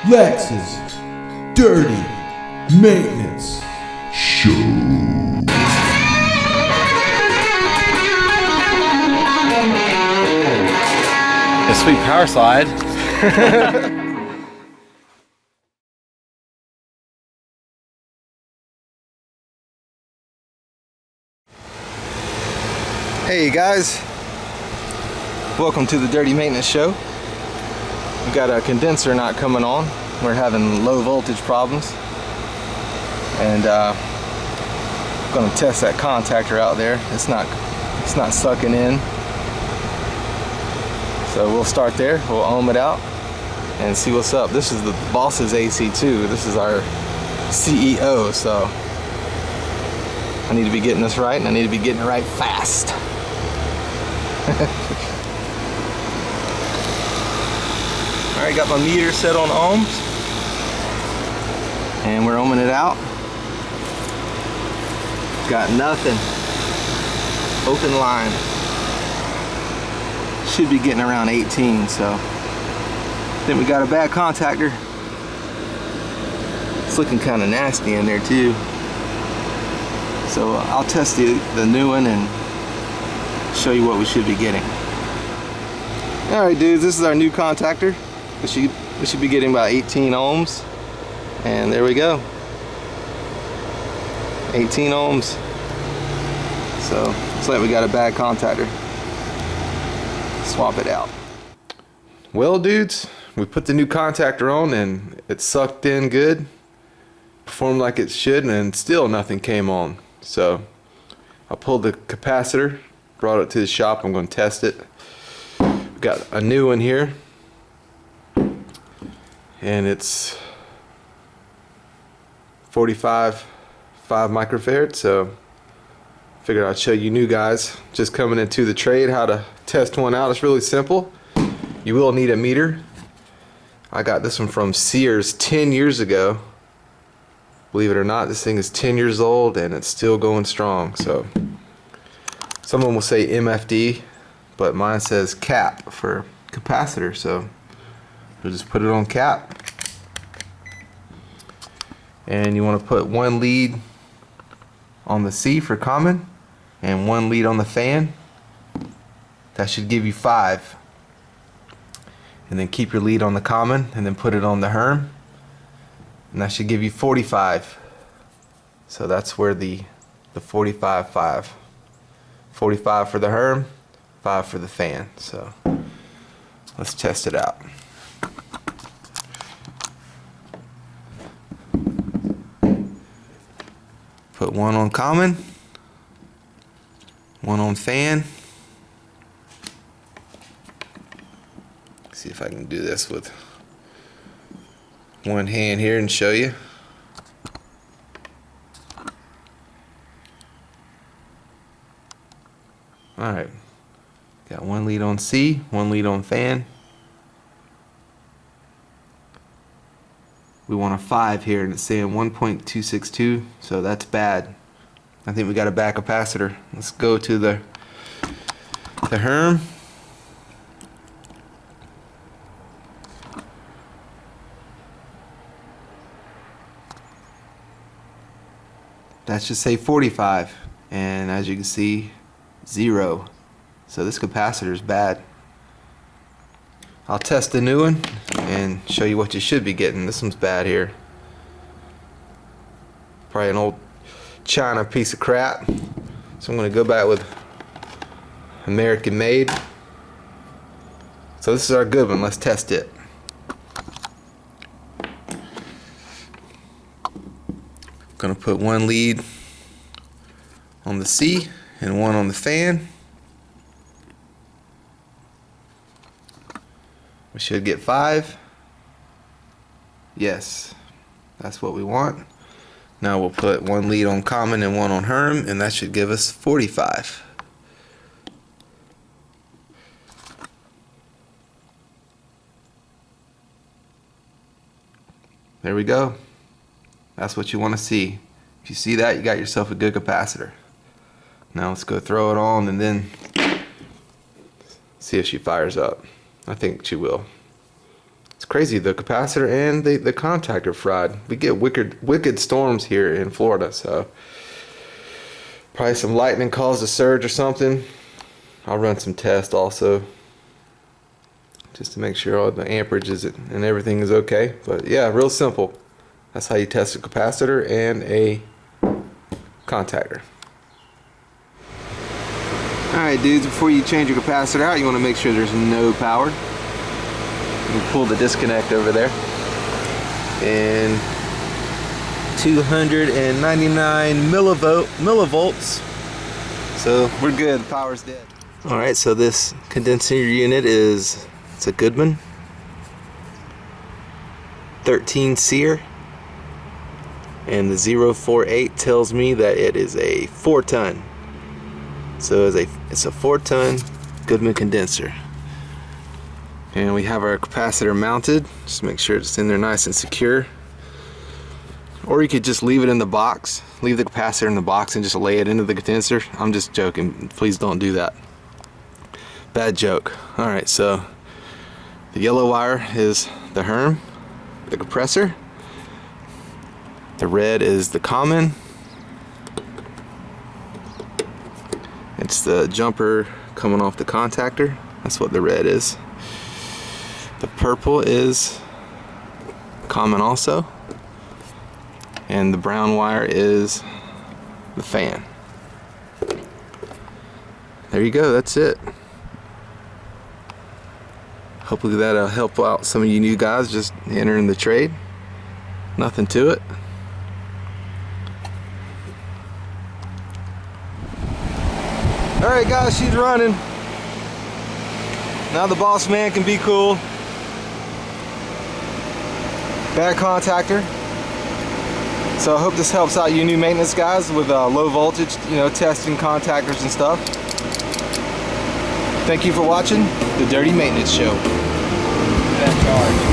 LEX'S Dirty Maintenance Show. A sweet power slide. Hey guys, welcome to the Dirty Maintenance Show. We've got a condenser not coming on. We're having low voltage problems, and I'm going to test that contactor out there. It's not sucking in. So we'll start there. We'll ohm it out and see what's up. This is the boss's AC too. This is our CEO, so I need to be getting this right, and I need to be getting it right fast. Alright, got my meter set on ohms, and we're ohming it out. Got nothing. Open line. Should be getting around 18, so then we got a bad contactor. It's looking kind of nasty in there too. So I'll test the new one and show you what we should be getting. Alright dudes, this is our new contactor. We should be getting about 18 ohms, and there we go. 18 ohms. So looks like we got a bad contactor. Swap it out. Well dudes, we put the new contactor on and it sucked in good, performed like it should, and still nothing came on. So I pulled the capacitor, brought it to the shop. I'm going to test it. We've got a new one here, and it's 45 5 microfarad. So figured I'd show you new guys just coming into the trade how to test one out. It's really simple. You will need a meter. I got this one from Sears 10 years ago. Believe it or not, this thing is 10 years old and it's still going strong. So someone will say MFD, but mine says cap for capacitor, so we'll just put it on cap. And you want to put one lead on the C for common and one lead on the fan. That should give you 5. And then keep your lead on the common and then put it on the Herm, and that should give you 45. So that's where the 45 5. 45 for the Herm, 5 for the fan. So let's test it out. Put one on common, one on fan. See if I can do this with one hand here and show you. Alright, got one lead on C, one lead on fan. We want a 5 here, and it's saying 1.262, so that's bad. I think we got a bad capacitor. Let's go to the Herm. That should say 45, and as you can see, 0. So this capacitor is bad. I'll test the new one and show you what you should be getting. This one's bad here. Probably an old China piece of crap. So I'm going to go back with American made. So this is our good one. Let's test it. Going to put one lead on the C and one on the fan. We should get 5. Yes, that's what we want. Now we'll put one lead on common and one on Herm, and that should give us 45. There we go. That's what you want to see. If you see that, you got yourself a good capacitor. Now let's go throw it on and then see if she fires up. I think she will. It's crazy, the capacitor and the contactor fried. We get wicked storms here in Florida, so probably some lightning caused a surge or something. I'll run some tests also, just to make sure all the amperage and everything is okay. But yeah, real simple. That's how you test a capacitor and a contactor. Alright dudes, before you change your capacitor out, you want to make sure there's no power. You pull the disconnect over there. And 299 millivolts. So we're good, the power's dead. Alright, so this condenser unit it's a Goodman 13 SEER. And the 048 tells me that it is a 4-ton. So it's a 4-ton Goodman condenser. And we have our capacitor mounted. Just make sure it's in there nice and secure. Or you could just leave it in the box. Leave the capacitor in the box and just lay it into the condenser. I'm just joking. Please don't do that. Bad joke. Alright, so the yellow wire is the Herm, the compressor. The red is the common. It's the jumper coming off the contactor. That's what the red is. The purple is common also. And the brown wire is the fan. There you go, that's it. Hopefully that'll help out some of you new guys just entering the trade. Nothing to it. Alright guys, she's running. Now the boss man can be cool. Bad contactor. So I hope this helps out you new maintenance guys with low voltage, testing contactors and stuff. Thank you for watching the Dirty Maintenance Show. That charge.